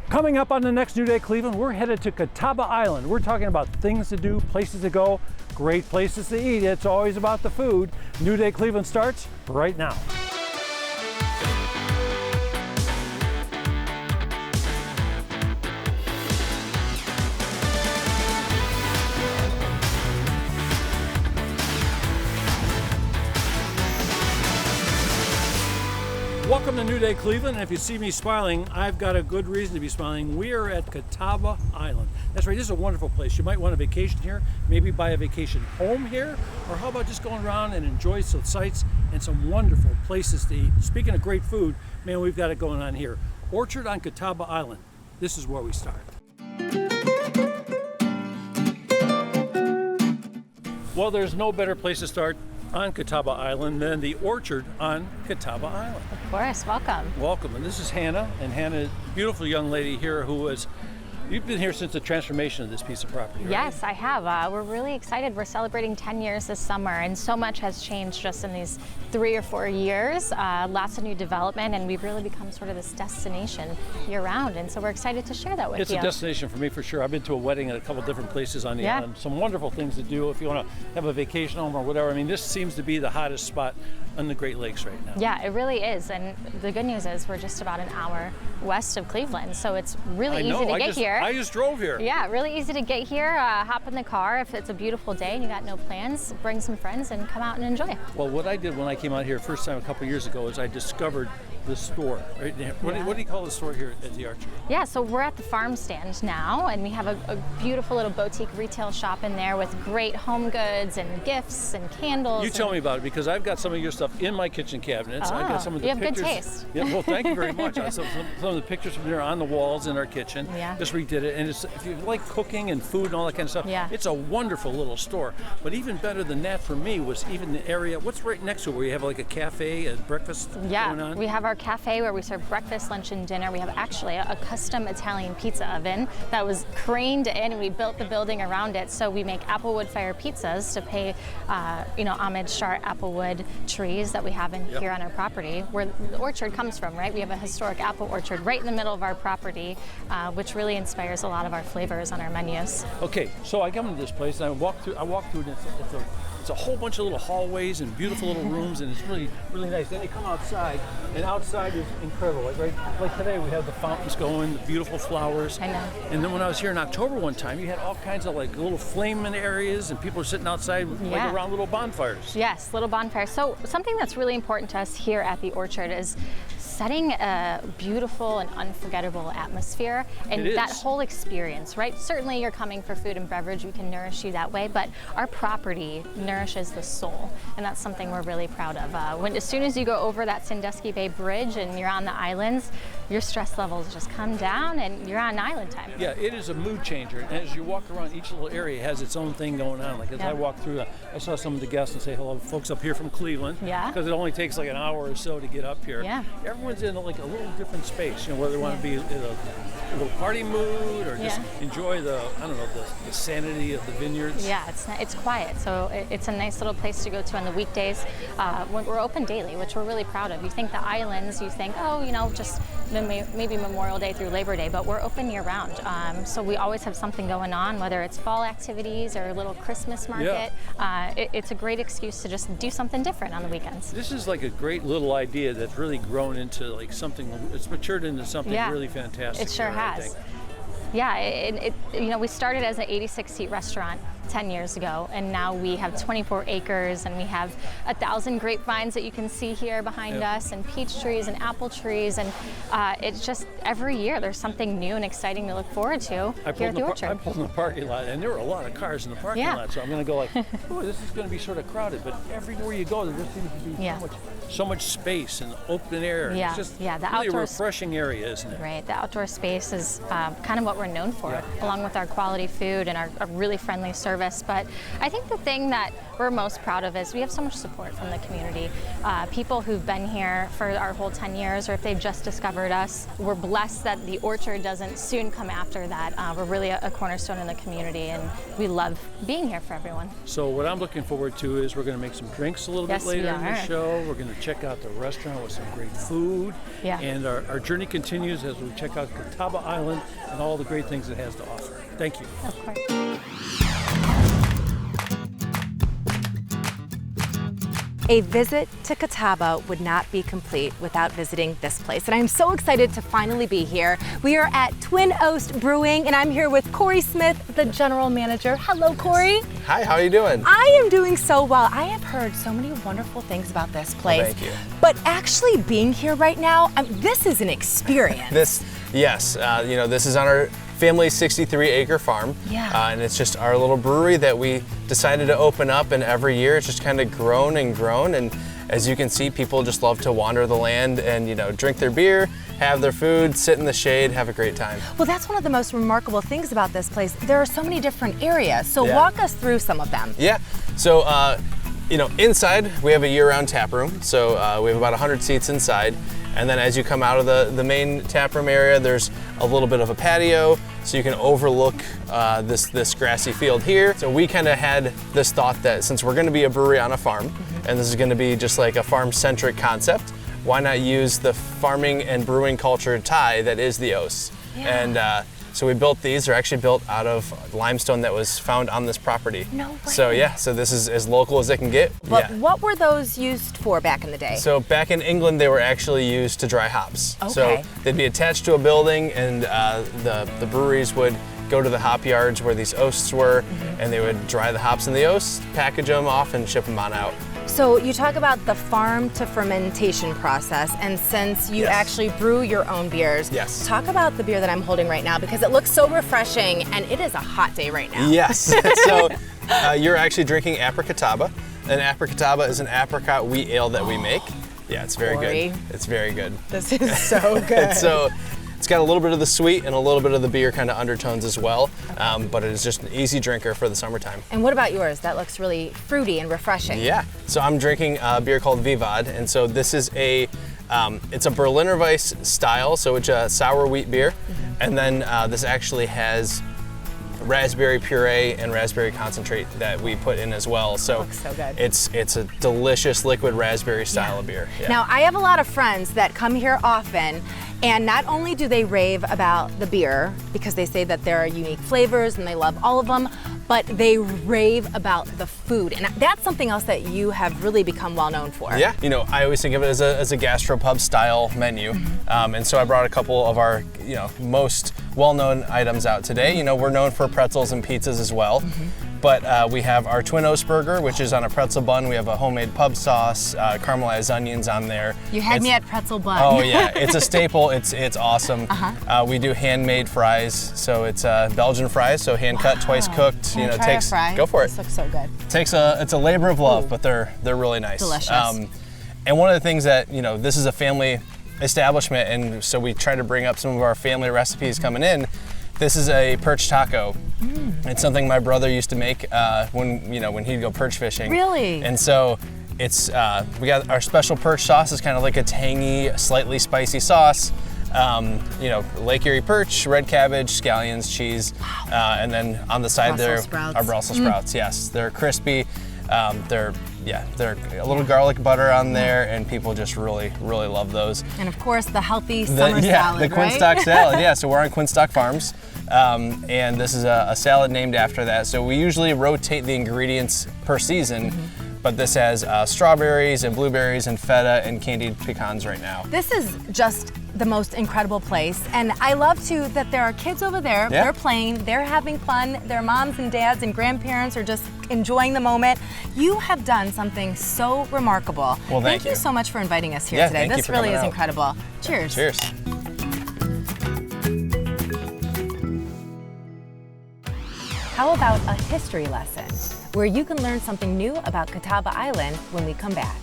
Coming up on the next New Day Cleveland, we're headed to Cataba Island. We're talking about things to do, places to go, great places to eat. It's always about the food. New Day Cleveland starts right now. Welcome to New Day Cleveland, and if you see me smiling, I've got a good reason to be smiling. We are at Cataba Island. That's right, this is a wonderful place. You might want a vacation here, maybe buy a vacation home here, or how about just going around and enjoy some sights and some wonderful places to eat. Speaking of great food, man, we've got it going on here. Orchard on Cataba Island. This is where we start. Well, there's no better place to start on Cataba Island than the orchard on Cataba Island. Of course, welcome. Welcome, and this is Hannah, and Hannah is a beautiful young lady here who is, you've been here since the transformation of this piece of property, right? Yes, I have. We're really excited. We're celebrating 10 years this summer, and so much has changed just in these 3 or 4 years. Lots of new development, and we've really become sort of this destination year-round, and so we're excited to share that with you. It's a destination for me for sure. I've been to a wedding at a couple different places on the island. Some wonderful things to do if you want to have a vacation home or whatever. I mean, this seems to be the hottest spot on the Great Lakes right now. Yeah, it really is, and the good news is we're just about an hour west of Cleveland, so it's really easy to get here. I just drove here. Yeah, really easy to get here. Hop in the car if it's a beautiful day and you got no plans. Bring some friends and come out and enjoy. Well, what I did when I came out here first time a couple years ago is I discovered the store. Right? What do you call the store here at the Orchard? Yeah, so we're at the farm stand now, and we have a beautiful little boutique retail shop in there with great home goods and gifts and candles. You tell me about it, because I've got some of your stuff in my kitchen cabinets. Oh, I've got some of the you have pictures. good taste. Yeah, well, thank you very much. Some of the pictures from there on the walls in our kitchen. Yeah. Just redid it, and if you like cooking and food and all that kind of stuff, yeah, it's a wonderful little store. But even better than that for me was even the area. What's right next to it, where you have like a cafe and breakfast going on? We have our cafe where we serve breakfast, lunch, and dinner. We have actually a custom Italian pizza oven that was craned in, and we built the building around it. So we make applewood fire pizzas to pay, homage to our applewood trees that we have in here on our property, where the orchard comes from. Right, we have a historic apple orchard right in the middle of our property, which really inspires a lot of our flavors on our menus. Okay, so I come into this place and I walk through, and it's a whole bunch of little hallways and beautiful little rooms, and it's really, really nice. Then you come outside, and outside is incredible. Like today, we have the fountains going, the beautiful flowers. I know. And then when I was here in October one time, you had all kinds of like little flaming areas, and people are sitting outside like around little bonfires. Yes, little bonfires. So something that's really important to us here at the Orchard is setting a beautiful and unforgettable atmosphere, and that whole experience, right? Certainly you're coming for food and beverage, we can nourish you that way, but our property nourishes the soul, and that's something we're really proud of. As soon as you go over that Sandusky Bay Bridge and you're on the islands, your stress levels just come down and you're on island time. Yeah, it is a mood changer, and as you walk around, each little area has its own thing going on. Like as I walked through, I saw some of the guests and say hello, folks up here from Cleveland, because it only takes like an hour or so to get up here. Yeah. Everyone's in like a little different space, whether they want to be in a little party mood or just enjoy the sanity of the vineyards. Yeah, it's quiet, so it's a nice little place to go to on the weekdays. We're open daily, which we're really proud of. You think the islands, you think, just maybe Memorial Day through Labor Day, but we're open year-round. So we always have something going on, whether it's fall activities or a little Christmas market. It's a great excuse to just do something different on the weekends. This is like a great little idea that's really grown into like something. It's matured into something really fantastic. It sure has. Yeah, we started as an 86-seat restaurant 10 years ago, and now we have 24 acres, and we have 1,000 grapevines that you can see here behind us, and peach trees and apple trees, and it's just every year there's something new and exciting to look forward to here at the Orchard. I pulled in the parking lot, and there were a lot of cars in the parking lot, so I'm going to go like, oh, this is going to be sort of crowded, but everywhere you go, there just seems to be so much space and open air. Yeah, it's just the really outdoor a refreshing area, isn't it? Right, the outdoor space is kind of what we're known for, along with our quality food and our really friendly service. service. But I think the thing that we're most proud of is we have so much support from the community. People who've been here for our whole 10 years, or if they've just discovered us. We're blessed that the orchard doesn't soon come after that. We're really a cornerstone in the community, and we love being here for everyone. So what I'm looking forward to is we're going to make some drinks a little bit later in the show. We're going to check out the restaurant with some great food. Yeah. And our journey continues as we check out Catawba Island and all the great things it has to offer. Thank you. Of course. A visit to Catawba would not be complete without visiting this place. And I'm so excited to finally be here. We are at Twin Oaks Brewing, and I'm here with Corey Smith, the general manager. Hello, Corey. Hi, how are you doing? I am doing so well. I have heard so many wonderful things about this place. Well, thank you. But actually being here right now, this is an experience. Yes, this is on our family 63-acre farm. Yeah. And it's just our little brewery that we decided to open up, and every year it's just kind of grown and grown. And as you can see, people just love to wander the land and, drink their beer, have their food, sit in the shade, have a great time. Well, that's one of the most remarkable things about this place. There are so many different areas. So walk us through some of them. Yeah. So, inside we have a year-round tap room. So we have about 100 seats inside. And then as you come out of the main tap room area, there's a little bit of a patio, so you can overlook this grassy field here. So we kind of had this thought that since we're going to be a brewery on a farm, and this is going to be just like a farm-centric concept, why not use the farming and brewing culture tie that is the Oast? Yeah. And so we built these. They're actually built out of limestone that was found on this property. No way. So this is as local as it can get. But what were those used for back in the day? So back in England, they were actually used to dry hops. Okay. So they'd be attached to a building, and the breweries would go to the hop yards where these oasts were, and they would dry the hops in the oasts, package them off, and ship them on out. So you talk about the farm to fermentation process, and since you actually brew your own beers, talk about the beer that I'm holding right now, because it looks so refreshing, and it is a hot day right now. Yes. So you're actually drinking Apricotaba, and Apricotaba is an apricot wheat ale that we make. Yeah, it's very good. It's very good. This is so good. So it's got a little bit of the sweet and a little bit of the beer kind of undertones as well, but it is just an easy drinker for the summertime. And what about yours? That looks really fruity and refreshing. Yeah, so I'm drinking a beer called Vivad, and so this is it's a Berliner Weiss style, so it's a sour wheat beer, and then this actually has raspberry puree and raspberry concentrate that we put in as well. So, looks so good. It's a delicious liquid raspberry style of beer. Yeah. Now, I have a lot of friends that come here often, and not only do they rave about the beer, because they say that there are unique flavors and they love all of them, but they rave about the food. And that's something else that you have really become well known for. Yeah, I always think of it as a gastropub style menu. And so I brought a couple of our, most well-known items out today. We're known for pretzels and pizzas as well. But we have our Twin Oaks burger, which is on a pretzel bun. We have a homemade pub sauce, caramelized onions on there. You had me at pretzel bun. Oh yeah, it's a staple. It's awesome. We do handmade fries, so it's Belgian fries, so hand cut, twice cooked. Can I try a fry? Go for it. This looks so good. It's a labor of love, but they're really nice. Delicious. And one of the things that this is a family establishment, and so we try to bring up some of our family recipes coming in. This is a perch taco. It's something my brother used to make when he'd go perch fishing. Really? And so it's we got our special perch sauce. Is kind of like a tangy, slightly spicy sauce. Lake Erie perch, red cabbage, scallions, cheese, and then on the side Brussels sprouts. are Brussels sprouts. Yes, they're crispy. They're a little garlic butter on there, and people just really love those. And of course, the healthy summer salad, the Quinstock salad. Yeah, so we're on Quinstock Farms, and this is a salad named after that. So we usually rotate the ingredients per season, but this has strawberries and blueberries and feta and candied pecans right now. This is just the most incredible place, and I love too that there are kids over there. Yeah. They're playing, they're having fun, their moms and dads and grandparents are just enjoying the moment. You have done something so remarkable. Well, thank you so much for inviting us here Yeah, today. thank you This for really coming is out. incredible. Cheers. Cheers. How about a history lesson where you can learn something new about Catawba Island when we come back?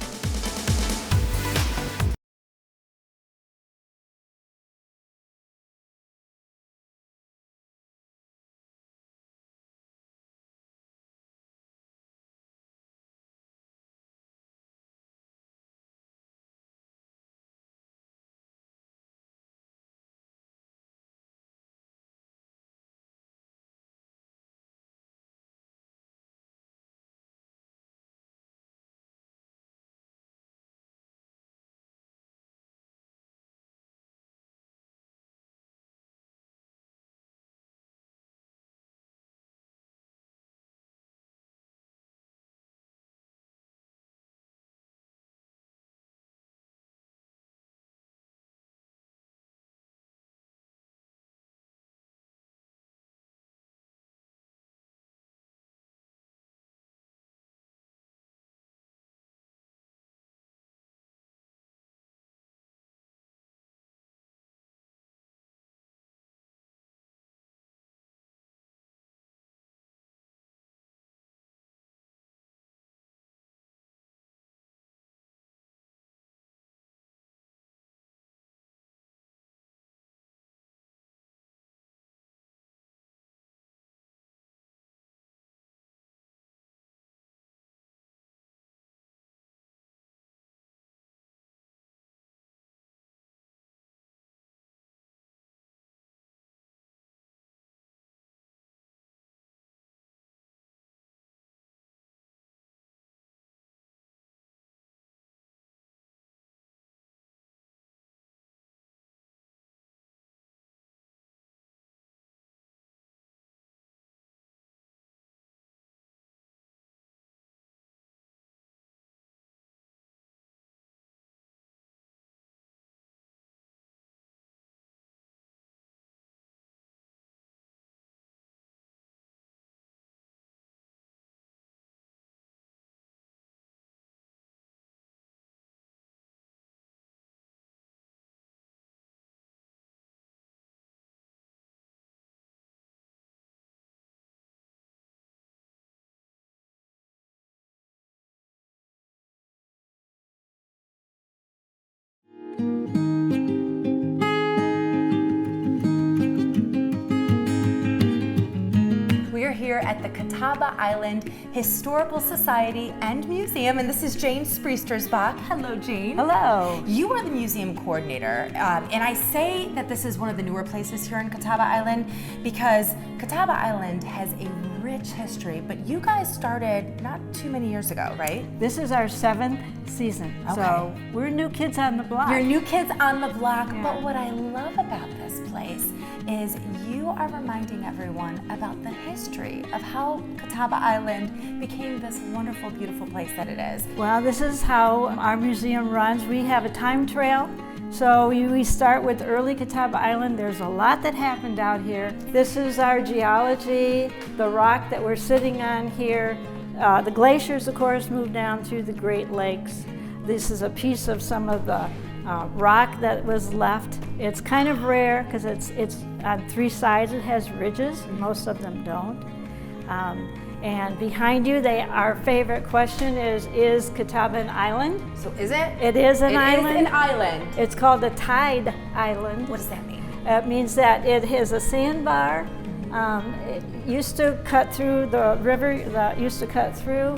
at the Cataba Island Historical Society and Museum, and this is Jane Spriestersbach. Hello, Jane. Hello. You are the museum coordinator, and I say that this is one of the newer places here in Cataba Island because Cataba Island has a rich history, but you guys started not too many years ago, right? This is our 7th season, so we're new kids on the block. You're new kids on the block, but what I love about this place is you are reminding everyone about the history of how Cataba Island became this wonderful, beautiful place that it is. Well, this is how our museum runs. We have a time trail. So we start with early Cataba Island. There's a lot that happened out here. This is our geology, the rock that we're sitting on here. The glaciers, of course, moved down through the Great Lakes. This is a piece of some of the rock that was left. It's kind of rare because it's on 3 sides. It has ridges, and most of them don't. And behind you, our favorite question is Cataba an island? So is it? It is an island. It is an island. It's called a tide island. What does that mean? It means that it has a sandbar. It used to cut through the river that used to cut through.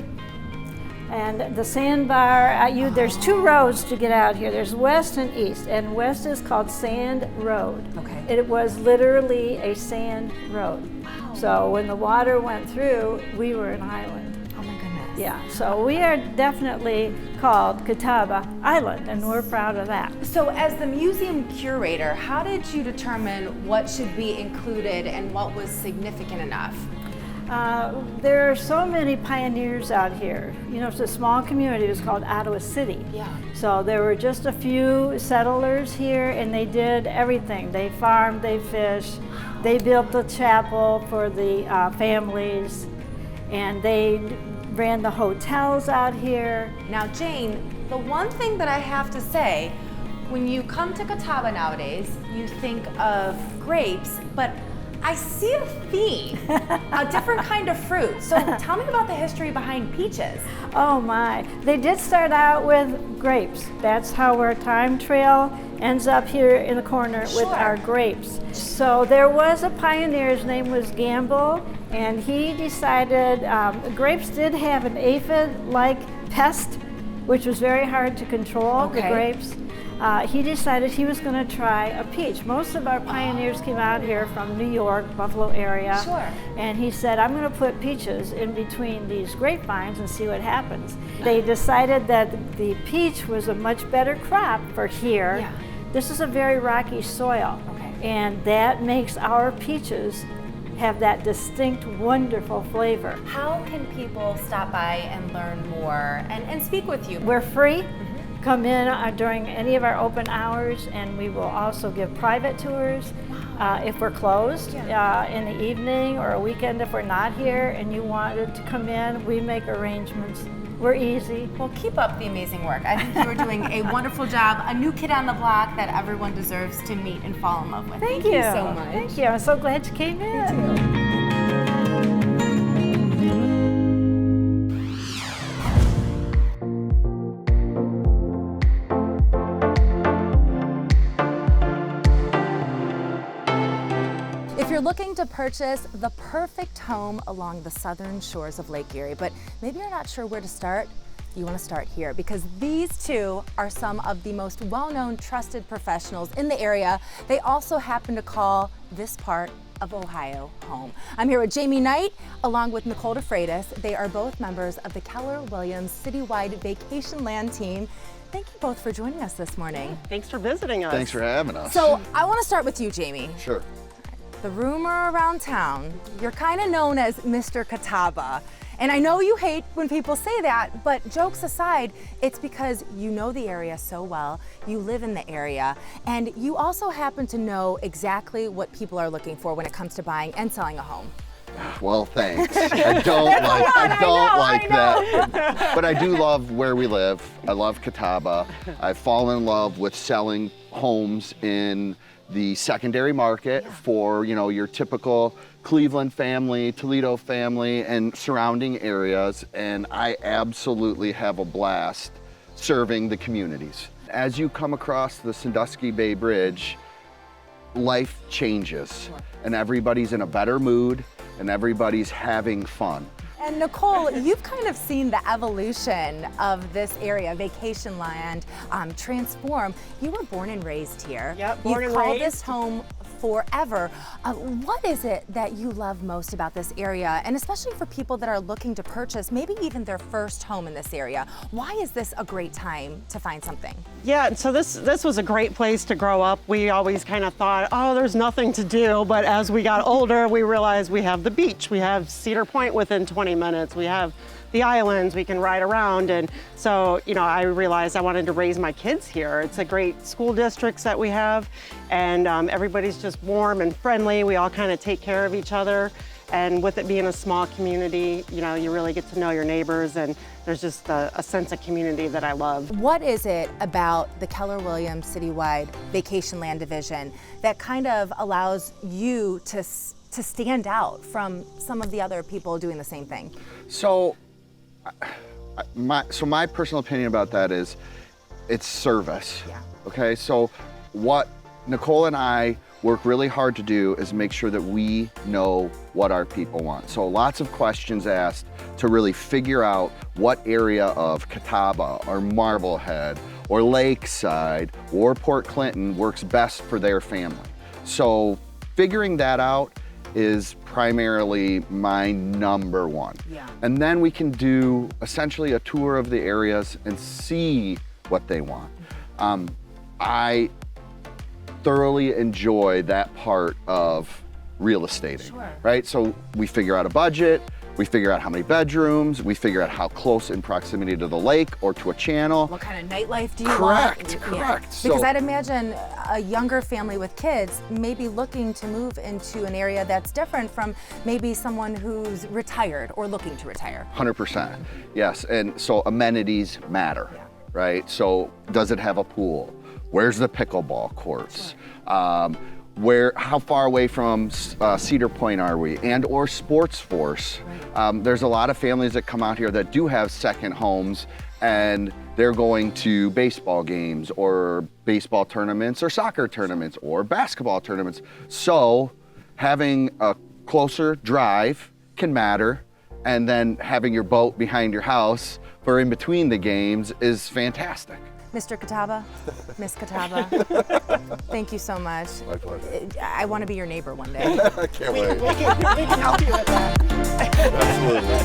And the sandbar, there's 2 roads to get out here. There's west and east, and west is called Sand Road. Okay. It was literally a sand road. Wow. So when the water went through, we were an island. Oh my goodness. Yeah, so we are definitely called Cataba Island, and we're proud of that. So as the museum curator, how did you determine what should be included and what was significant enough? There are so many pioneers out here. You know, it's a small community. It was called Ottawa City. Yeah. So there were just a few settlers here, and they did everything. They farmed, they fished, they built the chapel for the families, and they ran the hotels out here. Now, Jane, the one thing that I have to say, when you come to Cataba nowadays, you think of grapes, but I see a theme, a different kind of fruit. So tell me about the history behind peaches. Oh my, they did start out with grapes. That's how our time trail ends up here in the corner with our grapes. So there was a pioneer, his name was Gamble, and he decided grapes did have an aphid-like pest, which was very hard to control, the grapes. He decided he was going to try a peach. Most of our pioneers came out here from New York, Buffalo area. Sure. And he said, I'm going to put peaches in between these grapevines and see what happens. They decided that the peach was a much better crop for here. Yeah. This is a very rocky soil. Okay. And that makes our peaches have that distinct, wonderful flavor. How can people stop by and learn more and speak with you? We're free. Come in during any of our open hours, and we will also give private tours if we're closed in the evening or a weekend if we're not here and you wanted to come in. We make arrangements. We're easy. Well, keep up the amazing work. I think you are doing a wonderful job, a new kid on the block that everyone deserves to meet and fall in love with. Thank you so much. Thank you. I'm so glad you came in. If you're looking to purchase the perfect home along the southern shores of Lake Erie, but maybe you're not sure where to start, you want to start here because these 2 are some of the most well-known, trusted professionals in the area. They also happen to call this part of Ohio home. I'm here with Jamie Knight along with Nicole DeFreitas. They are both members of the Keller Williams Citywide Vacation Land team. Thank you both for joining us this morning. Thanks for visiting us. Thanks for having us. So I want to start with you, Jamie. Sure. The rumor around town, you're kind of known as Mr. Cataba. And I know you hate when people say that, but jokes aside, it's because you know the area so well, you live in the area, and you also happen to know exactly what people are looking for when it comes to buying and selling a home. Well, thanks. I don't like that. But I do love where we live. I love Catawba. I've fallen in love with selling homes in the secondary market for, you know, your typical Cleveland family, Toledo family, and surrounding areas. And I absolutely have a blast serving the communities. As you come across the Sandusky Bay Bridge, life changes and everybody's in a better mood. and everybody's having fun. And Nicole, you've kind of seen the evolution of this area, Vacation Land, transform. You were born and raised here. Yep, born and You've called raised. this home forever. What is it that you love most about this area? And especially for people that are looking to purchase maybe even their first home in this area, why is this a great time to find something? Yeah, so this was a great place to grow up. We always kind of thought, oh, there's nothing to do. But as we got older, we realized we have the beach. We have Cedar Point within 20 minutes. We have the islands we can ride around. And so, you know, I realized I wanted to raise my kids here. It's a great school districts that we have. And everybody's just warm and friendly. We all kind of take care of each other. And with it being a small community, you know, you really get to know your neighbors, and there's just a sense of community that I love. What is it about the Keller Williams Citywide Vacation Land Division that kind of allows you to stand out from some of the other people doing the same thing? So, my personal opinion about that is it's service. Yeah. Okay, so what Nicole and I work really hard to do is make sure that we know what our people want. So lots of questions asked to really figure out what area of Catawba or Marblehead or Lakeside or Port Clinton works best for their family. So figuring that out is primarily my number one. Yeah. And then we can do essentially a tour of the areas and see what they want. I thoroughly enjoy that part of real estate, right? So we figure out a budget, we figure out how many bedrooms, we figure out how close in proximity to the lake or to a channel. What kind of nightlife do you want? Correct. Because I'd imagine a younger family with kids may be looking to move into an area that's different from maybe someone who's retired or looking to retire. 100%, yes. And so amenities matter, right? So does it have a pool? Where's the pickleball courts? How far away from Cedar Point are we? And or Sports Force. There's a lot of families that come out here that do have second homes, and they're going to baseball games or baseball tournaments or soccer tournaments or basketball tournaments. So having a closer drive can matter, and then having your boat behind your house for in between the games is fantastic. Mr. Cataba, Miss Cataba, thank you so much. My pleasure. I want to be your neighbor one day. I can't wait. We can help you with that. Absolutely.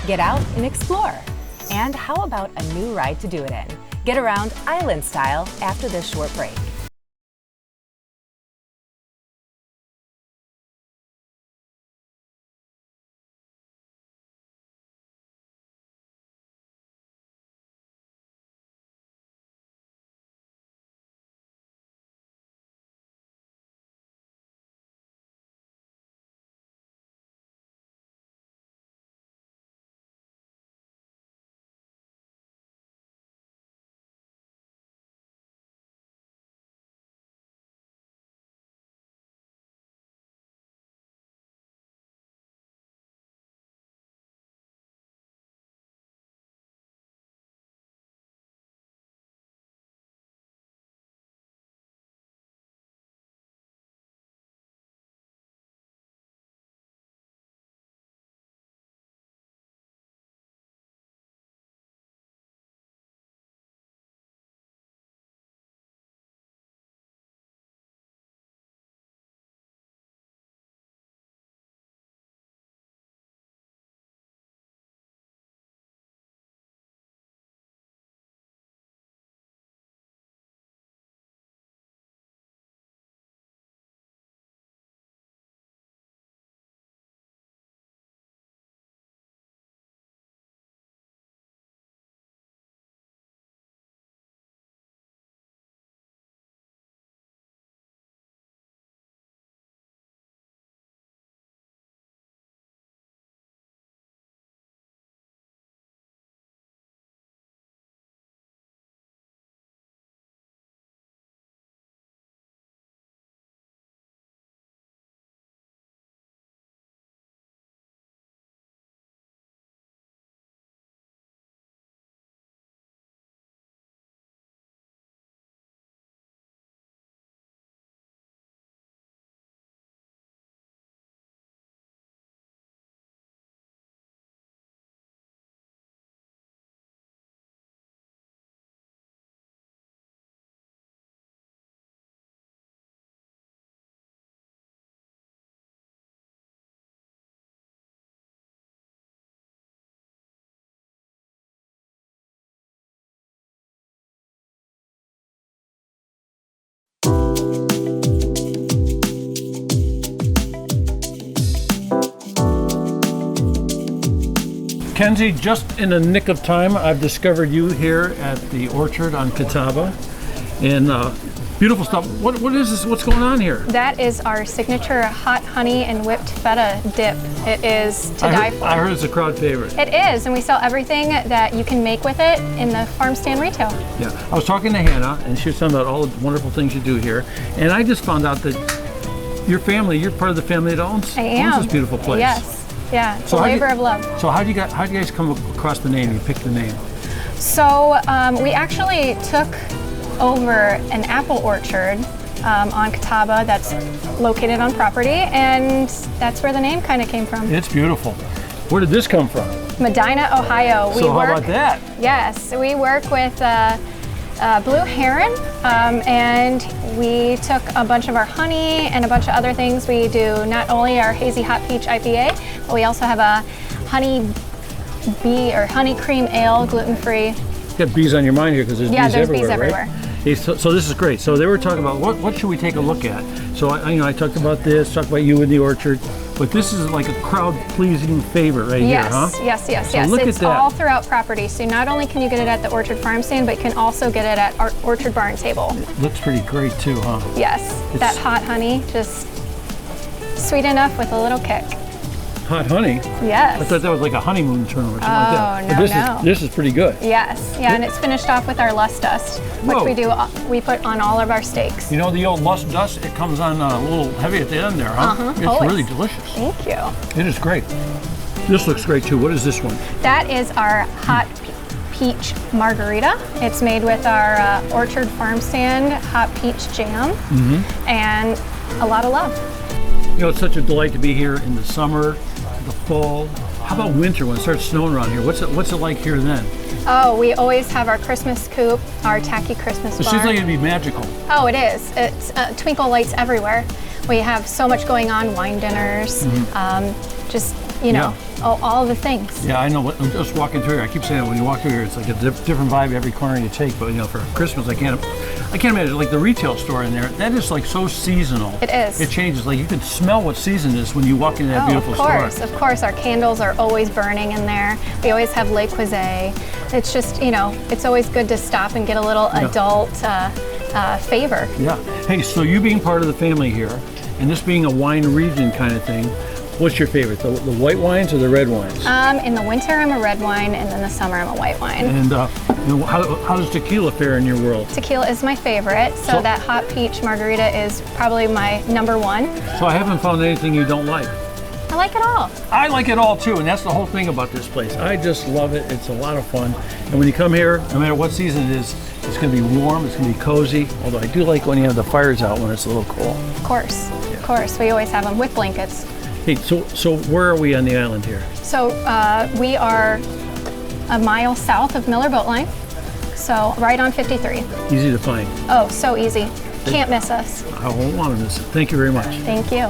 Get out and explore. And how about a new ride to do it in? Get around island style after this short break. Kenzie, just in the nick of time, I've discovered you here at the orchard on Catawba. And beautiful stuff. What is this? What's going on here? That is our signature hot honey and whipped feta dip. It is to die for. I heard it's a crowd favorite. It is, and we sell everything that you can make with it in the farm stand retail. Yeah, I was talking to Hannah, and she was talking about all the wonderful things you do here. And I just found out that your family, you're part of the family that owns this beautiful place. Yes, yeah, it's so a labor of love. So how do you guys come across the name? You picked the name. So we actually took over an apple orchard on Catawba that's located on property, and that's where the name kind of came from. It's beautiful. Where did this come from? Medina, Ohio. So how about that? Yes, we work with Blue Heron, and we took a bunch of our honey and a bunch of other things. We do not only our hazy hot peach IPA, but we also have a honey bee or honey cream ale, gluten-free. You got bees on your mind here because there's bees everywhere. Bees everywhere. Right? Hey, so this is great. So they were talking about what should we take a look at. So I talked about this, talked about you in the orchard, but this is like a crowd-pleasing favorite right here, huh? Yes. Look it's at that. all throughout property. So not only can you get it at the orchard farm stand, but you can also get it at our orchard barn table. It looks pretty great too, huh? Yes, that hot honey, just sweet enough with a little kick. Hot honey? Yes. I thought that was like a honeymoon term or something like that. No, But this is pretty good. Yes, yeah, and it's finished off with our lust dust, which we put on all of our steaks. You know the old lust dust? It comes on a little heavy at the end there, huh? It's really delicious. Thank you. It is great. This looks great too. What is this one? That is our hot peach margarita. It's made with our orchard farm stand hot peach jam and a lot of love. You know, it's such a delight to be here in the summer, the fall. How about winter when it starts snowing around here? What's it like here then? Oh, we always have our Christmas coop, our tacky Christmas It bar. seems like it'd be magical. Oh, it is. It's twinkle lights everywhere. We have so much going on, wine dinners, just, all the things. Yeah, I know. I'm just walking through here. I keep saying it, when you walk through here, it's like a different vibe every corner you take. But for Christmas, I can't imagine like the retail store in there. That is like so seasonal. It is. It changes. Like you can smell what season it is when you walk into that beautiful store. Of course. Our candles are always burning in there. We always have Le Cuisine. It's just, it's always good to stop and get a little adult favor. Yeah. Hey, so you being part of the family here, and this being a wine region kind of thing, what's your favorite? The white wines or the red wines? In the winter, I'm a red wine, and in the summer, I'm a white wine. And how does tequila fare in your world? Tequila is my favorite, so that hot peach margarita is probably my number one. So I haven't found anything you don't like. I like it all. I like it all too, and that's the whole thing about this place. I just love it. It's a lot of fun. And when you come here, no matter what season it is, it's going to be warm, it's going to be cozy. Although I do like when you have the fires out when it's a little cool. Of course. We always have them with blankets. Hey, so where are we on the island here? So we are a mile south of Miller Boat Line, so right on 53. Easy to find. Oh, so easy. Can't miss us. I won't want to miss it. Thank you very much. Thank you.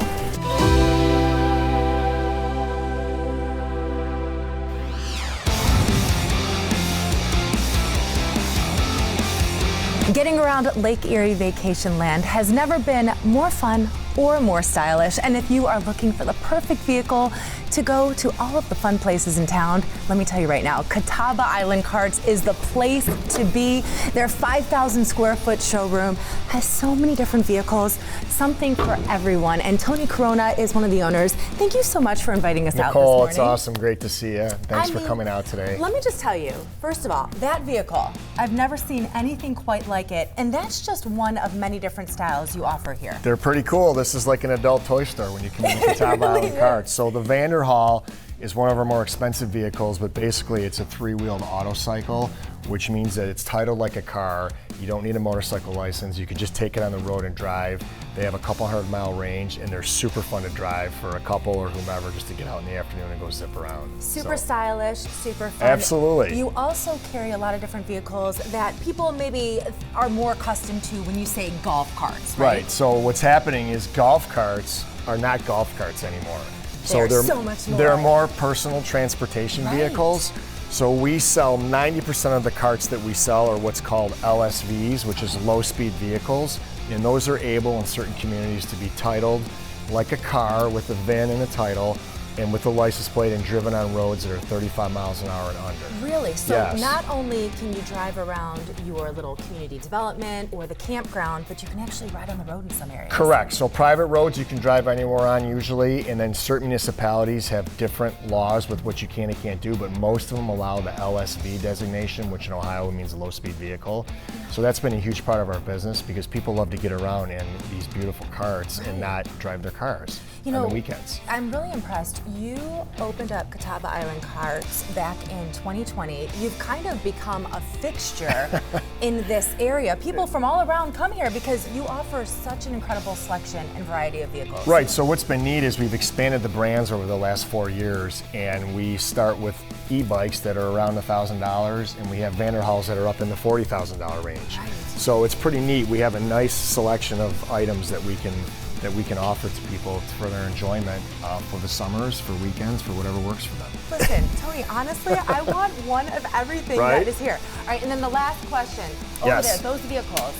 Getting around Lake Erie Vacation Land has never been more fun or more stylish. And if you are looking for the perfect vehicle to go to all of the fun places in town, let me tell you right now, Catawba Island Carts is the place to be. Their 5,000 square foot showroom has so many different vehicles, something for everyone. And Tony Corona is one of the owners. Thank you so much for inviting us out this morning. Nicole, it's awesome. Great to see you. Thanks for coming out today. Let me just tell you, first of all, that vehicle, I've never seen anything quite like it. And that's just one of many different styles you offer here. They're pretty cool. This is like an adult toy store when you come into Catawba Island Carts. So the Vanderhall is one of our more expensive vehicles, but basically it's a three-wheeled autocycle, which means that it's titled like a car. You don't need a motorcycle license. You could just take it on the road and drive. They have a couple 100-mile range, and they're super fun to drive for a couple or whomever just to get out in the afternoon and go zip around. Super stylish, super fun. Absolutely. You also carry a lot of different vehicles that people maybe are more accustomed to when you say golf carts, right? Right. So what's happening is golf carts are not golf carts anymore. They're so much more. They're more personal transportation vehicles. So we sell 90% of the carts that we sell are what's called LSVs, which is low-speed vehicles. And those are able in certain communities to be titled like a car with a VIN and a title, and with the license plate and driven on roads that are 35 miles an hour and under. Really? So Yes. not only can you drive around your little community development or the campground, but you can actually ride on the road in some areas. Correct. So private roads you can drive anywhere on usually, and then certain municipalities have different laws with what you can and can't do, but most of them allow the LSV designation, which in Ohio means a low-speed vehicle. So that's been a huge part of our business because people love to get around in these beautiful carts and not drive their cars on the weekends. I'm really impressed. You opened up Catawba Island Carts back in 2020. You've kind of become a fixture in this area. People from all around come here because you offer such an incredible selection and variety of vehicles. Right, so what's been neat is we've expanded the brands over the last 4 years, and we start with e-bikes that are around $1,000, and we have Vanderhaals that are up in the $40,000 range. Right. So it's pretty neat. We have a nice selection of items that we can offer to people for their enjoyment for the summers, for weekends, for whatever works for them. Listen, Tony, honestly, I want one of everything Right? that is here. All right, and then the last question. Over Yes. there, those vehicles.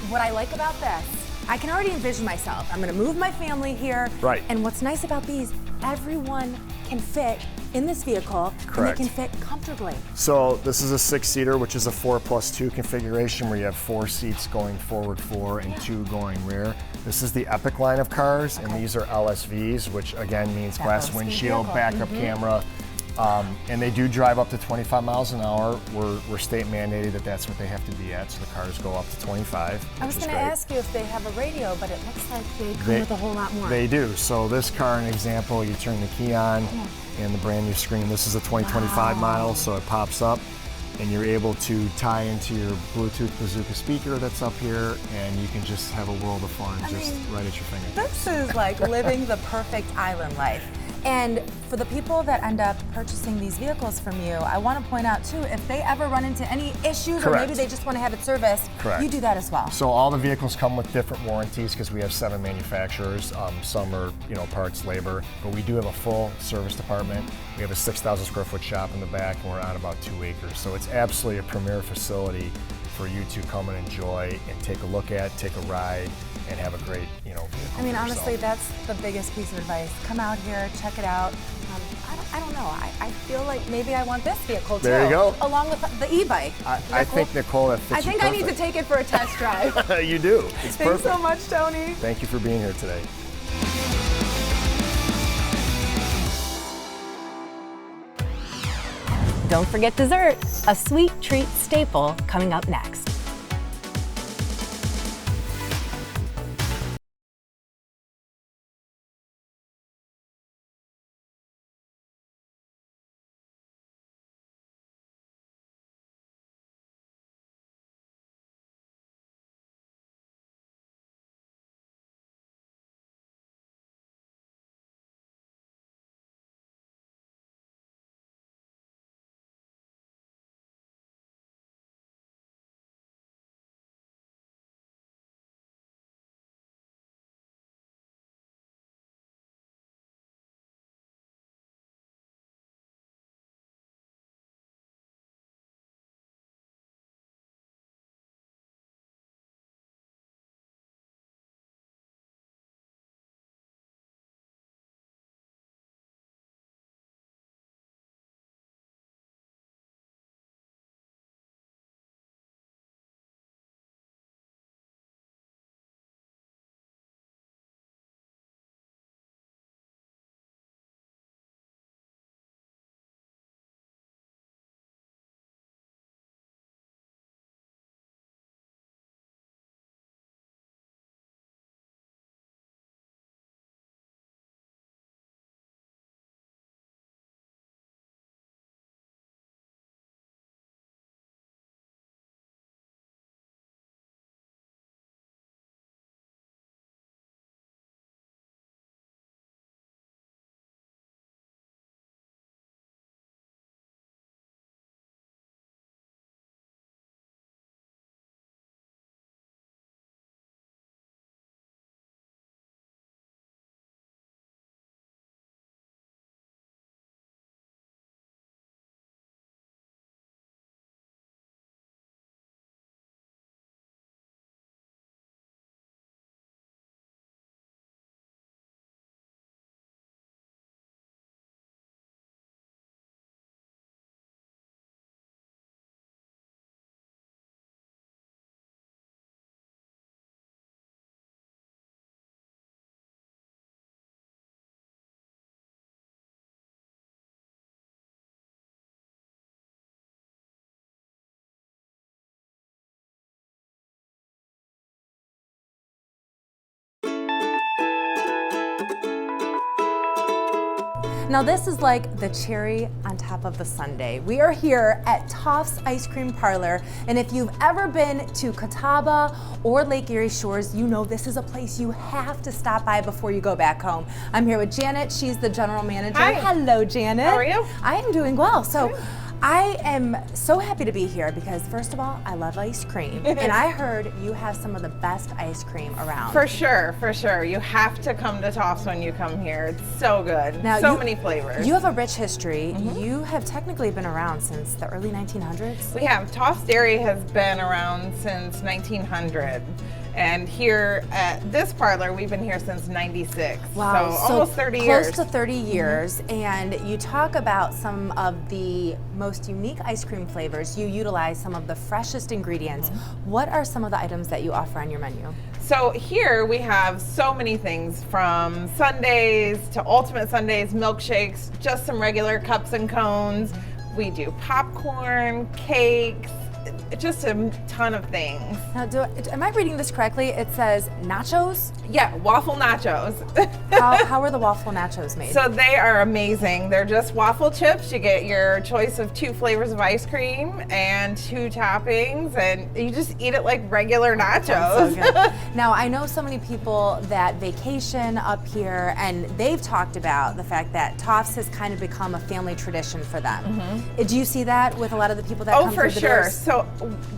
What I like about this, I can already envision myself. I'm gonna move my family here. Right. And what's nice about these, everyone can fit in this vehicle. Correct. And they can fit comfortably. So this is a 6-seater, which is a 4+2 configuration where you have 4 seats going forward 4 and 2 going rear. This is the Epic line of cars, and these are LSVs, which again means glass low-speed windshield, vehicle. backup camera. And they do drive up to 25 miles an hour. We're state mandated that that's what they have to be at, so the cars go up to 25. I was which is gonna great. ask you if they have a radio, but it looks like they come with a whole lot more. They do. So this car, an example, you turn the key on and the brand new screen. This is a 2025 model, so it pops up and you're able to tie into your Bluetooth bazooka speaker that's up here, and you can just have a world of fun right at your fingertips. This is like living the perfect island life. And for the people that end up purchasing these vehicles from you, I want to point out too, if they ever run into any issues or Correct. maybe they just want to have it serviced, Correct. you do that as well. So all the vehicles come with different warranties because we have 7 manufacturers. Some are, parts, labor, but we do have a full service department. We have a 6,000 square foot shop in the back, and we're on about 2 acres. So it's absolutely a premier facility for you to come and enjoy and take a look at, take a ride, and have a great, vehicle. I mean, for honestly, yourself. that's the biggest piece of advice. Come out here, check it out. I don't know. I feel like maybe I want this vehicle too. There you go. Along with the e-bike. I think, Nicole, that fits I you think I need to perfect. take it for a test drive. You do. It's Thanks perfect. so much, Tony. Thank you for being here today. Don't forget dessert, a sweet treat staple coming up next. Now this is like the cherry on top of the sundae. We are here at Toofs Ice Cream Parlor, and if you've ever been to Catawba or Lake Erie Shores, you know this is a place you have to stop by before you go back home. I'm here with Janet. She's the general manager. Hi. Hello, Janet. How are you? I am doing well. So I am so happy to be here because first of all, I love ice cream. And I heard you have some of the best ice cream around. For sure, for sure. You have to come to Toofs when you come here. It's so good. Now, so many flavors. You have a rich history. You have technically been around since the early 1900s. We have Toofs Dairy has been around since 1900. And here at this parlor, we've been here since 96. Wow, so almost 30 years. Close to 30 years. And you talk about some of the most unique ice cream flavors. You utilize some of the freshest ingredients. What are some of the items that you offer on your menu? So here we have so many things, from sundaes to ultimate sundaes, milkshakes, just some regular cups and cones. We do popcorn, cakes, just a ton of things. Now, am I reading this correctly? It says nachos? Yeah, waffle nachos. How are the waffle nachos made? So they are amazing. They're just waffle chips. You get your choice of 2 flavors of ice cream and 2 toppings, and you just eat it like regular nachos. So good. Now, I know so many people that vacation up here, and they've talked about the fact that Toofs has kind of become a family tradition for them. Do you see that with a lot of the people that come through the doors? So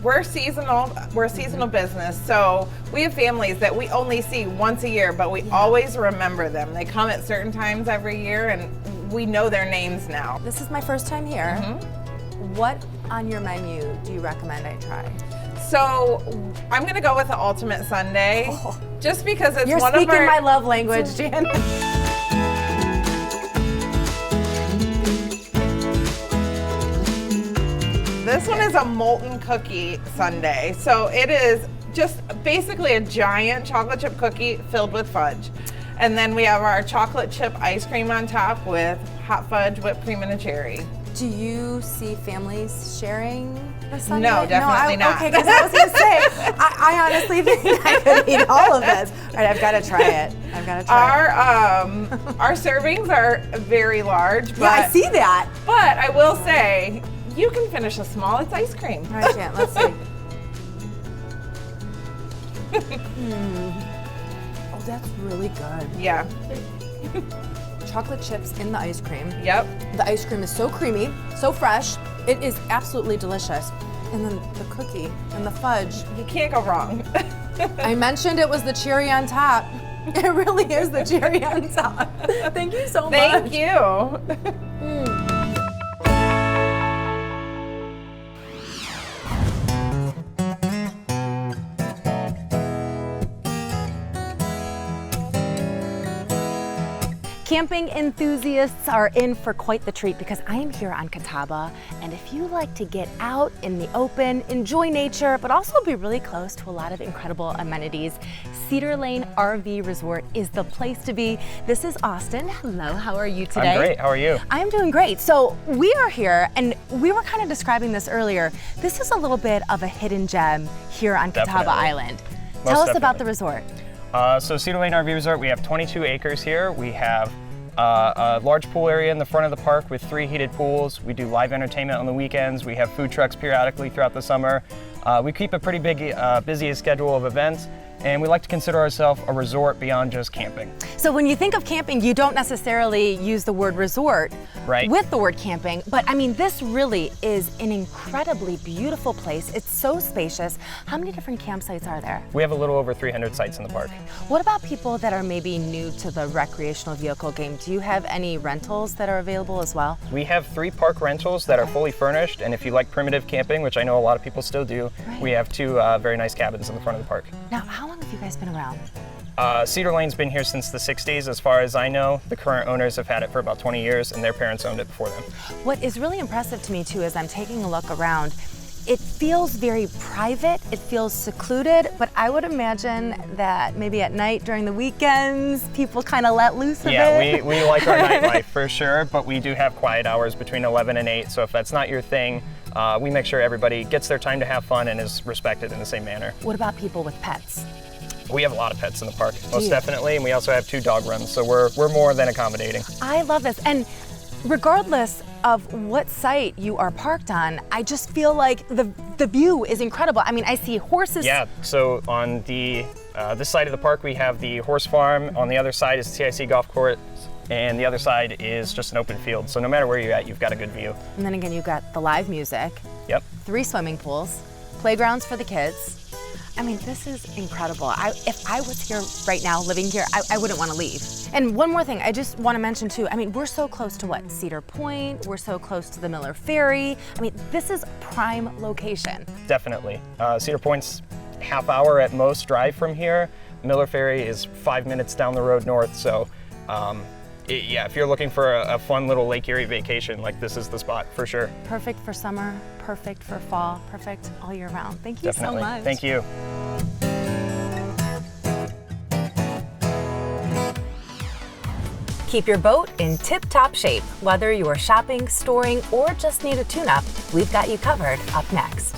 we're seasonal. We're a seasonal business. So we have families that we only see once a year, but we always remember them. They come at certain times every year, and we know their names now. This is my first time here. What on your menu do you recommend I try? So I'm gonna go with the ultimate sundae, just because it's You're one of our— speaking my love language, Janet. This one is a molten cookie sundae. So it is just basically a giant chocolate chip cookie filled with fudge. And then we have our chocolate chip ice cream on top with hot fudge, whipped cream, and a cherry. Do you see families sharing the sundae? No, definitely not. Okay, because I was going to say, I honestly think I could eat all of this. All right, I've got to try it. I've got to try it. Our servings are very large. But, Yeah, I see that. But I will say, you can finish a small. It's ice cream. All right, Jan, let's see. Oh, that's really good. Yeah. Chocolate chips in the ice cream. Yep. The ice cream is so creamy, so fresh. It is absolutely delicious. And then the cookie and the fudge. You can't go wrong. I mentioned it was the cherry on top. It really is the cherry on top. Thank you so much. Thank you. Camping enthusiasts are in for quite the treat because I am here on Catawba, and if you like to get out in the open, enjoy nature, but also be really close to a lot of incredible amenities, Cedar Lane RV Resort is the place to be. This is Austin. Hello, how are you today? I'm great, how are you? I'm doing great. So we are here, and we were kind of describing this earlier. This is a little bit of a hidden gem here on Catawba Definitely. Island. Most Tell us about definitely. the resort. So Cedar Lane RV Resort, we have 22 acres here. We have a large pool area in the front of the park with 3 heated pools. We do live entertainment on the weekends. We have food trucks periodically throughout the summer. We keep a pretty big, busy schedule of events, and we like to consider ourselves a resort beyond just camping. So when you think of camping, you don't necessarily use the word resort with the word camping, but I mean, this really is an incredibly beautiful place. It's so spacious. How many different campsites are there? We have a little over 300 sites in the park. What about people that are maybe new to the recreational vehicle game? Do you have any rentals that are available as well? We have 3 park rentals that are fully furnished, and if you like primitive camping, which I know a lot of people still do, we have 2 very nice cabins in the front of the park. Now, how long have you guys been around? Cedar Lane's been here since the 60s, as far as I know. The current owners have had it for about 20 years, and their parents owned it before them. What is really impressive to me, too, as I'm taking a look around, it feels very private, it feels secluded, but I would imagine that maybe at night during the weekends, people kind of let loose a bit. Yeah, we like our nightlife for sure, but we do have quiet hours between 11 and 8, so if that's not your thing, we make sure everybody gets their time to have fun and is respected in the same manner. What about people with pets? We have a lot of pets in the park, most definitely, and we also have 2 dog runs, so we're more than accommodating. I love this. And regardless of what site you are parked on, I just feel like the view is incredible. I mean, I see horses. Yeah, so on the this side of the park, we have the horse farm. On the other side is the TIC golf course, and the other side is just an open field. So no matter where you're at, you've got a good view. And then again, you've got the live music. Yep. 3 swimming pools, playgrounds for the kids. I mean, this is incredible. If I was here right now, living here, I wouldn't want to leave. And one more thing, I just want to mention too, I mean, we're so close to what? Cedar Point, we're so close to the Miller Ferry. I mean, this is prime location. Definitely. Cedar Point's half-hour at most drive from here. Miller Ferry is 5 minutes down the road north, so yeah, if you're looking for a fun little Lake Erie vacation, like this is the spot for sure. Perfect for summer, perfect for fall, perfect all year round. Thank you Definitely. so much. Thank you. Keep your boat in tip-top shape. Whether you are shopping, storing, or just need a tune-up, we've got you covered up next.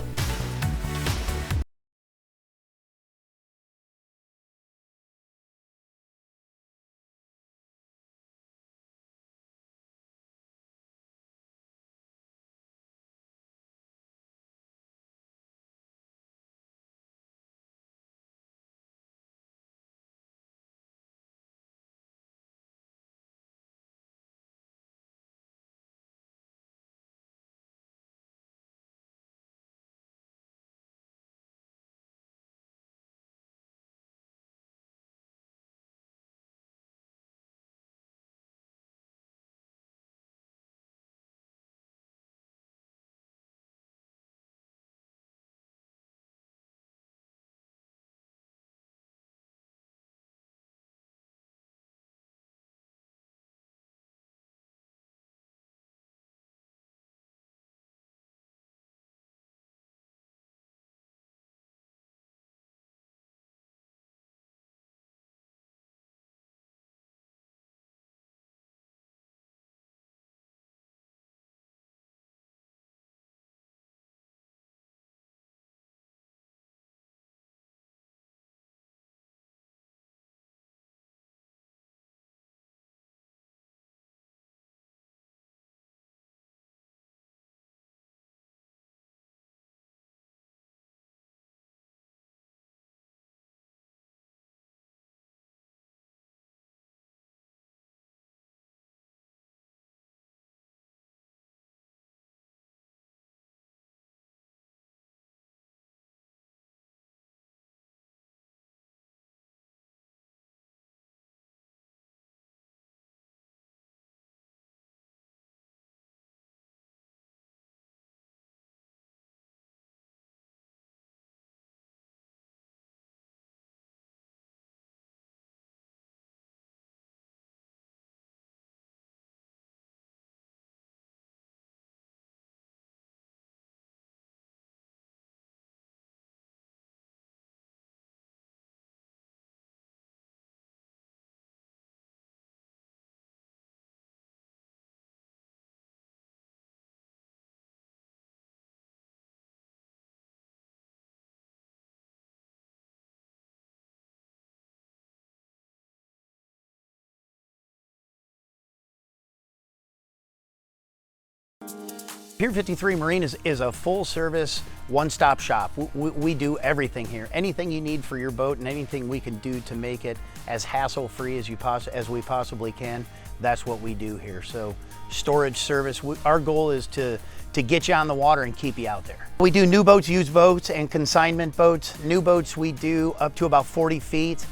Pier 53 Marine is a full-service, one-stop shop. We do everything here. Anything you need for your boat and anything we can do to make it as hassle-free as we possibly can, that's what we do here. So storage service, our goal is to get you on the water and keep you out there. We do new boats, used boats, and consignment boats. New boats we do up to about 40 feet.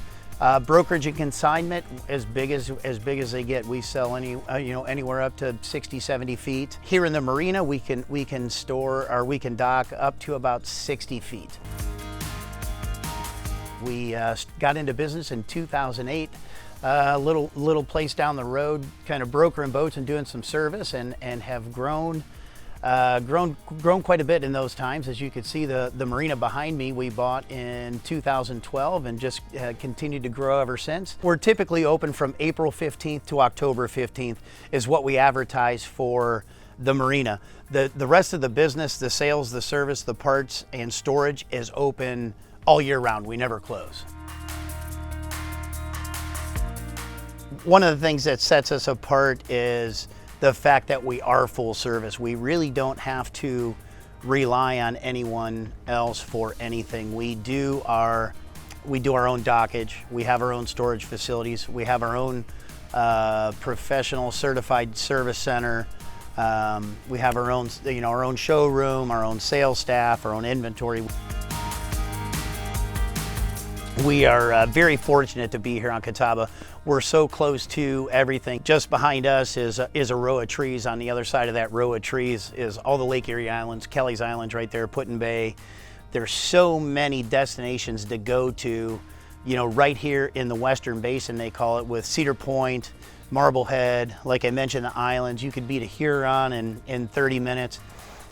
Brokerage and consignment, as big as they get. We sell anywhere up to 60, 70 feet. Here in the marina, we can store, or we can dock up to about 60 feet. We got into business in 2008. Little place down the road, kind of brokering boats and doing some service, and have grown quite a bit in those times. As you can see, the marina behind me we bought in 2012 and just continued to grow ever since. We're typically open from April 15th to October 15th is what we advertise for the marina. The rest of the business, the sales, the service, the parts, and storage is open all year round. We never close. one of the things that sets us apart is the fact that we are full service. We really don't have to rely on anyone else for anything. We do our own dockage. We have our own storage facilities. We have our own professional certified service center. We have our own, our own showroom, our own sales staff, our own inventory. We are very fortunate to be here on Catawba. We're so close to everything. Just behind us is a row of trees. On the other side of that row of trees is all the Lake Erie Islands, Kelly's Island right there, Put-in Bay. There's so many destinations to go to, right here in the Western Basin, they call it, with Cedar Point, Marblehead, like I mentioned, the islands. You could be to Huron in 30 minutes.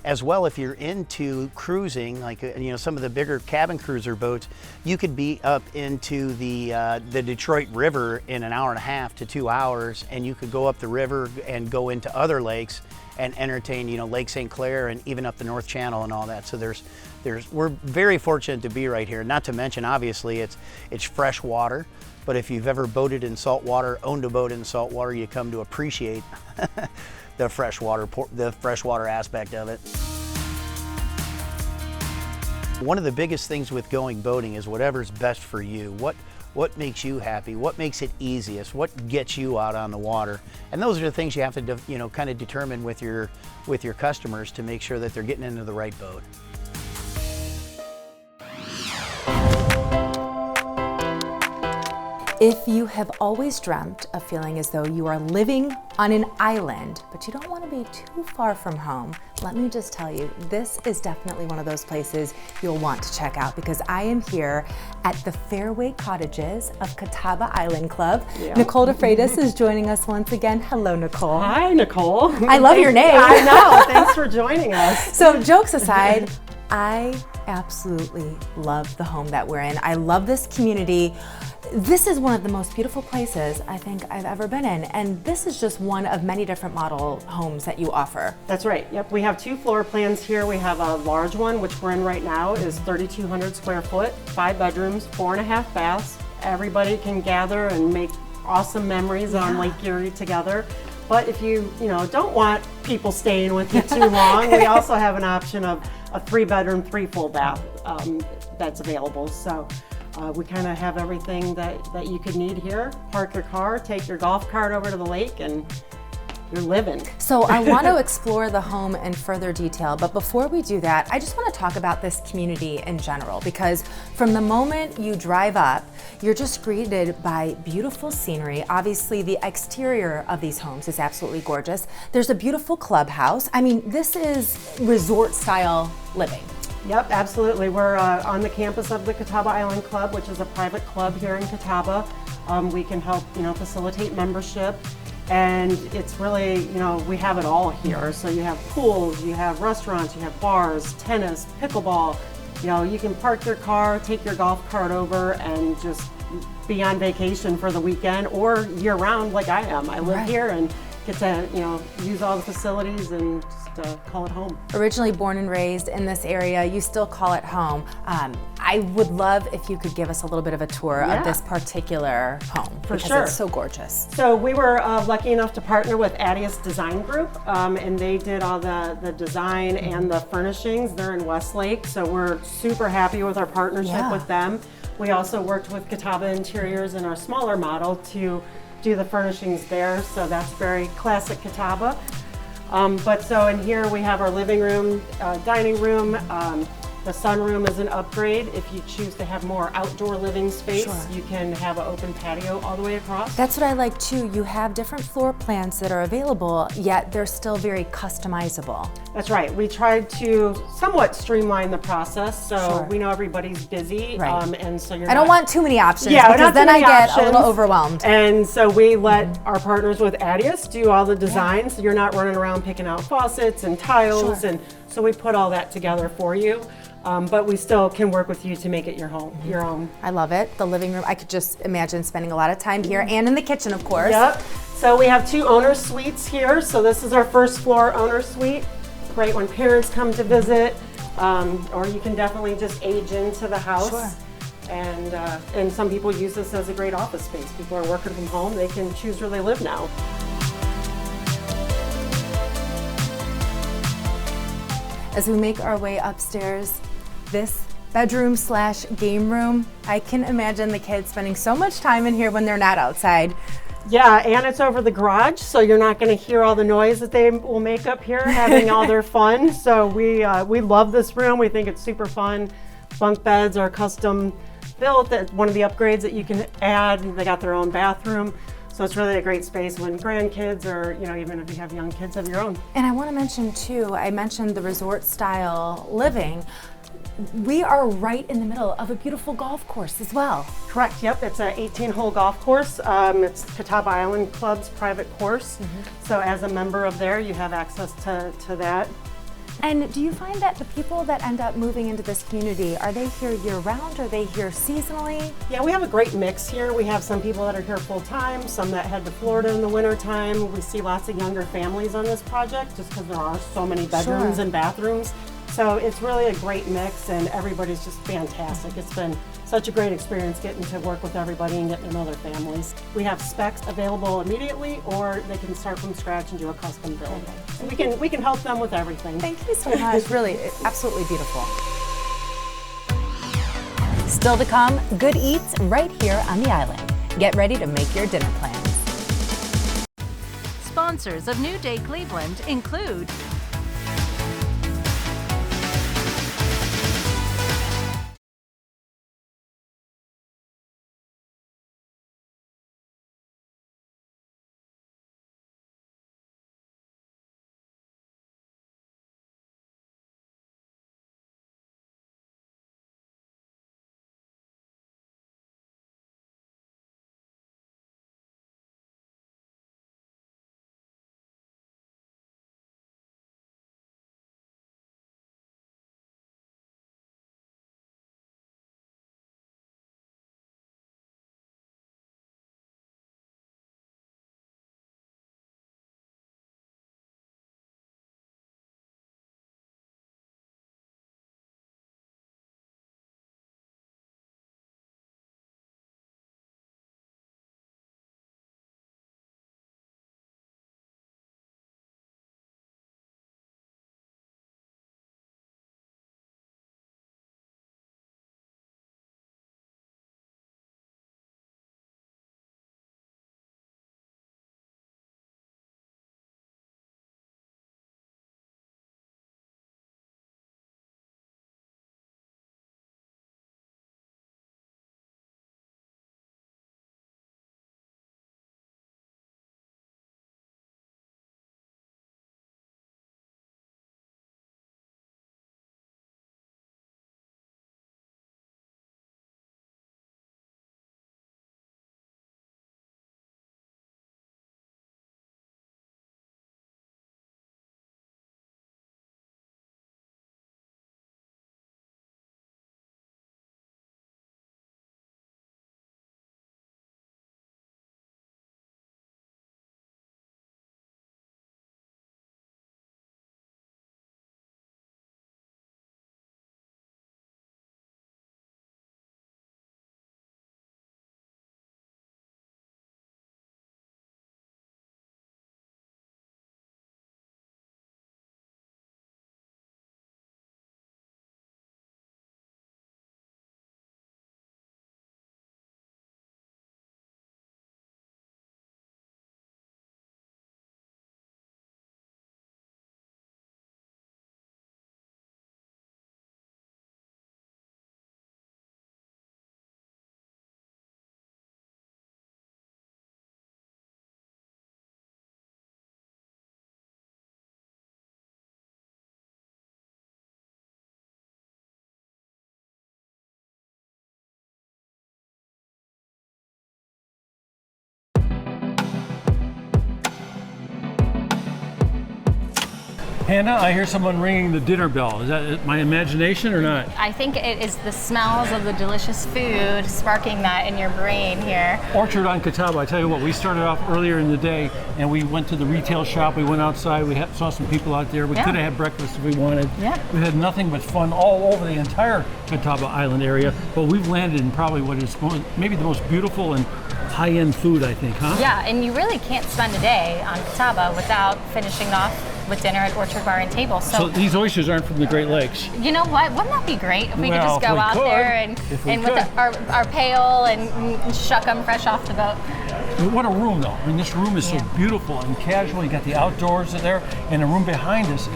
As well, if you're into cruising, like some of the bigger cabin cruiser boats, you could be up into the Detroit River in an hour and a half to 2 hours, and you could go up the river and go into other lakes and entertain, Lake St. Clair and even up the North Channel and all that. So we're very fortunate to be right here. Not to mention, obviously, it's fresh water. But if you've ever boated in salt water, owned a boat in salt water, you come to appreciate the freshwater aspect of it. One of the biggest things with going boating is whatever's best for you. What makes you happy? What makes it easiest? What gets you out on the water? And those are the things you have to kind of determine with your customers to make sure that they're getting into the right boat. If you have always dreamt of feeling as though you are living on an island, but you don't want to be too far from home, let me just tell you, this is definitely one of those places you'll want to check out, because I am here at the Fairway Cottages of Cataba Island Club. Yeah. Nicole DeFreitas is joining us once again. Hello, Nicole. Hi, Nicole. I love your name. I know. Thanks for joining us. So, jokes aside, I absolutely love the home that we're in. I love this community. This is one of the most beautiful places I think I've ever been in, and this is just one of many different model homes that you offer. That's right. Yep, we have 2 floor plans here. We have a large one, which we're in right now, is 3,200 square foot, 5 bedrooms, 4.5 baths. Everybody can gather and make awesome memories on Lake Erie together. But if you don't want people staying with you too long, we also have an option of a 3-bedroom, 3 full bath that's available. So. We kind of have everything that you could need here. Park your car, take your golf cart over to the lake, and you're living. So I want to explore the home in further detail, but before we do that, I just want to talk about this community in general, because from the moment you drive up, you're just greeted by beautiful scenery. Obviously, the exterior of these homes is absolutely gorgeous. There's a beautiful clubhouse. I mean, this is resort-style living. Yep, absolutely. We're on the campus of the Cataba Island Club, which is a private club here in Catawba. We can help, facilitate membership, and it's really, we have it all here. So you have pools, you have restaurants, you have bars, tennis, pickleball. You can park your car, take your golf cart over, and just be on vacation for the weekend or year-round, like I am. I live here and get to, use all the facilities and just call it home. Originally born and raised in this area, you still call it home. I would love if you could give us a little bit of a tour of this particular home. For because sure. It's so gorgeous. So we were lucky enough to partner with Adius Design Group, and they did all the design and the furnishings. They're in Westlake, so we're super happy with our partnership with them. We also worked with Cataba Interiors in our smaller model to do the furnishings there, so that's very classic Cataba. But so in here we have our living room, dining room. The sunroom is an upgrade. If you choose to have more outdoor living space, you can have an open patio all the way across. That's what I like too. You have different floor plans that are available, yet they're still very customizable. That's right. We tried to somewhat streamline the process, so we know everybody's busy, and so I don't want too many options, because then I get a little overwhelmed. And so we let our partners with Adius do all the designs, so you're not running around picking out faucets and tiles, and so we put all that together for you. But we still can work with you to make it your home, your own. I love it. The living room, I could just imagine spending a lot of time here and in the kitchen, of course. Yep. So we have 2 owner suites here. So this is our first floor owner suite. Great when parents come to visit, or you can definitely just age into the house. And some people use this as a great office space. People are working from home, they can choose where they live now. As we make our way upstairs, this bedroom slash game room, I can imagine the kids spending so much time in here when they're not outside. Yeah, and it's over the garage, so you're not going to hear all the noise that they will make up here having all their fun. So we love this room. We think it's super fun. Bunk beds are custom built. That's one of the upgrades that you can add. They got their own bathroom. So it's really a great space when grandkids or, even if you have young kids of your own. And I want to mention too, I mentioned the resort style living. We are right in the middle of a beautiful golf course as well. Correct, yep, it's an 18-hole golf course. It's Catawba Island Club's private course. So as a member of there, you have access to that. And do you find that the people that end up moving into this community, are they here year-round? Are they here seasonally? Yeah, we have a great mix here. We have some people that are here full-time, some that head to Florida in the wintertime. We see lots of younger families on this project just because there are so many bedrooms and bathrooms. So it's really a great mix and everybody's just fantastic. It's been such a great experience getting to work with everybody and getting to know their families. We have specs available immediately or they can start from scratch and do a custom build. So we can help them with everything. Thank you so much. Really, absolutely beautiful. Still to come, good eats right here on the island. Get ready to make your dinner plans. Sponsors of New Day Cleveland include Hannah, I hear someone ringing the dinner bell. Is that my imagination or not? I think it is the smells of the delicious food sparking that in your brain here. Orchard on Catawba. I tell you what, we started off earlier in the day and we went to the retail shop. We went outside. We saw some people out there. We could have had breakfast if we wanted. Yeah. We had nothing but fun all over the entire Catawba Island area. But we've landed in probably what is maybe the most beautiful and high-end food, I think, huh? Yeah, and you really can't spend a day on Catawba without finishing off with dinner at Orchard Bar and Table. So these oysters aren't from the Great Lakes. You know what? Wouldn't that be great if we could just go out there and with our pail and shuck them fresh off the boat? What a room, though. I mean, this room is so beautiful and casual. You got the outdoors there, and the room behind us,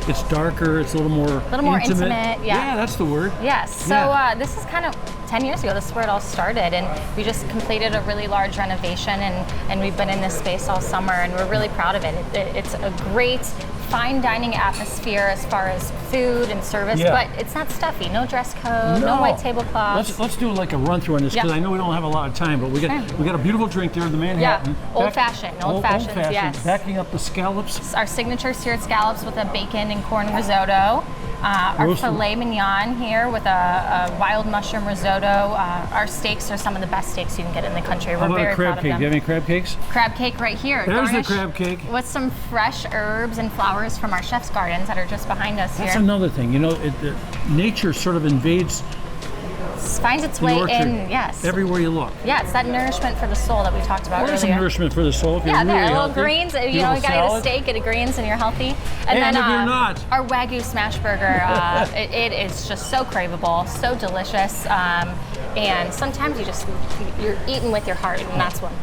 it's darker. It's a little more intimate. Yeah, that's the word. Yes. So this is kind of 10 years ago. This is where it all started, and we just completed a really large renovation, and we've been in this space all summer, and we're really proud of it. It's a great fine dining atmosphere as far as food and service, but it's not stuffy. No dress code, no white tablecloths. Let's do like a run through on this because I know we don't have a lot of time, but we got a beautiful drink there, the Manhattan. Yeah, old fashioned, yes. Backing up the scallops. Our signature seared scallops with a bacon and corn risotto. Our filet mignon here with a wild mushroom risotto. Our steaks are some of the best steaks you can get in the country. We're very proud of them. Do you have any crab cakes? Crab cake right here. There's the crab cake. With some fresh herbs and flowers from our chef's gardens that are just behind us here. That's another thing. You know, nature sort of invades. Finds its way in, yes. Everywhere you look. Yeah, it's that nourishment for the soul that we talked about earlier. There's some nourishment for the soul. If you're really a little healthy. greens. You know, you gotta get a steak, get a greens, and you're healthy. And then if you're not, our Wagyu smash burger. it is just so craveable, so delicious, and sometimes you're eating with your heart, and that's one.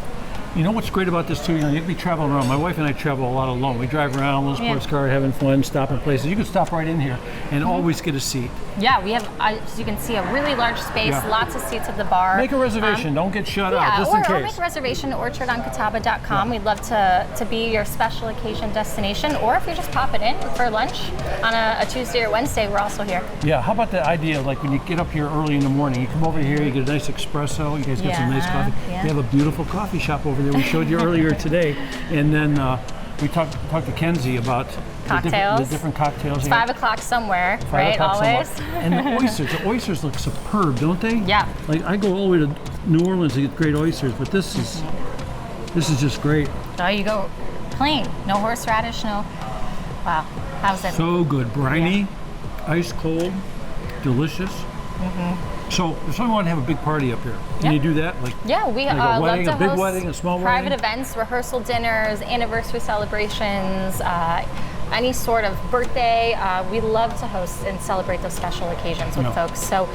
You know what's great about this too? You know, you can be traveling around. My wife and I travel a lot alone. We drive around, little sports car, having fun, stopping places. You can stop right in here and always get a seat. Yeah, we have, as you can see, a really large space, lots of seats at the bar. Make a reservation. Don't get shut out, just in case. Or make a reservation at orchardoncatawba.com. We'd love to be your special occasion destination, or if you're just popping in for lunch on a Tuesday or Wednesday, we're also here. Yeah, how about the idea, like when you get up here early in the morning, you come over here, you get a nice espresso, you guys get some nice coffee. Yeah. We have a beautiful coffee shop over there. We showed you earlier today, and then we talked to Kenzie about cocktails. The different cocktails. It's 5 o'clock somewhere, right? Always. And the oysters look superb, don't they? Yeah. Like I go all the way to New Orleans to get great oysters, but this is just great. Oh, you go plain, no horseradish, no. Wow, how's that? So good, briny, ice cold, delicious. So if someone wanted to have a big party up here, can you do that? Like we like a wedding, love to a big host wedding, a small private wedding? events, rehearsal dinners, anniversary celebrations, any sort of birthday. We love to host and celebrate those special occasions with folks. So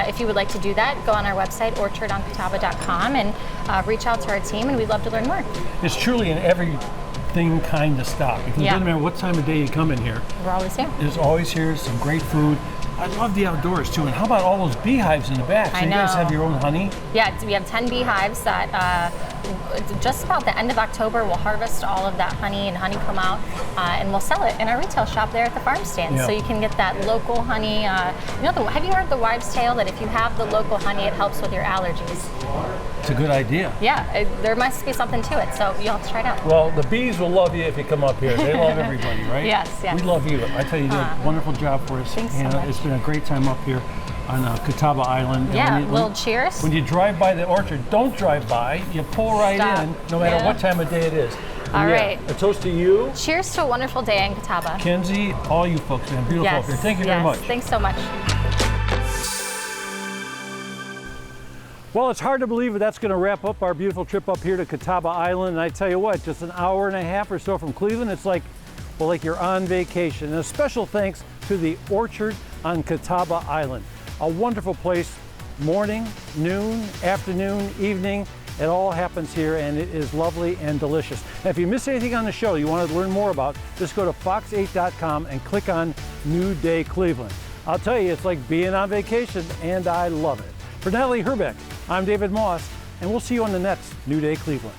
if you would like to do that, go on our website, orchardoncatawba.com, and reach out to our team, and we'd love to learn more. It's truly an everything kind of stop. Because it doesn't matter what time of day you come in here. We're always here. There's always here some great food. I love the outdoors too. And how about all those beehives in the back? So you guys have your own honey? Yeah, we have 10 beehives that just about the end of October we'll harvest all of that honey and honeycomb out, and we'll sell it in our retail shop there at the farm stand. So you can get that local honey. Have you heard the wives' tale that if you have the local honey, it helps with your allergies? It's a good idea. Yeah, there must be something to it, so you'll have to try it out. Well, the bees will love you if you come up here. They love everybody, right? Yes. We love you. I tell you, you did a wonderful job for us. Thanks so much. It's been a great time up here on Catawba Island. Yeah, little cheers. When you drive by the orchard, don't drive by. You pull right in, no matter what time of day it is. All right. A toast to you. Cheers to a wonderful day in Catawba. Kenzie, all you folks, man. Beautiful up here. Thank you very much. Thanks so much. Well, it's hard to believe that that's going to wrap up our beautiful trip up here to Catawba Island. And I tell you what, just an hour and a half or so from Cleveland, it's like you're on vacation. And a special thanks to the Orchard on Catawba Island. A wonderful place, morning, noon, afternoon, evening. It all happens here, and it is lovely and delicious. And if you miss anything on the show you want to learn more about, just go to fox8.com and click on New Day Cleveland. I'll tell you, it's like being on vacation, and I love it. For Natalie Herbeck, I'm David Moss, and we'll see you on the next New Day Cleveland.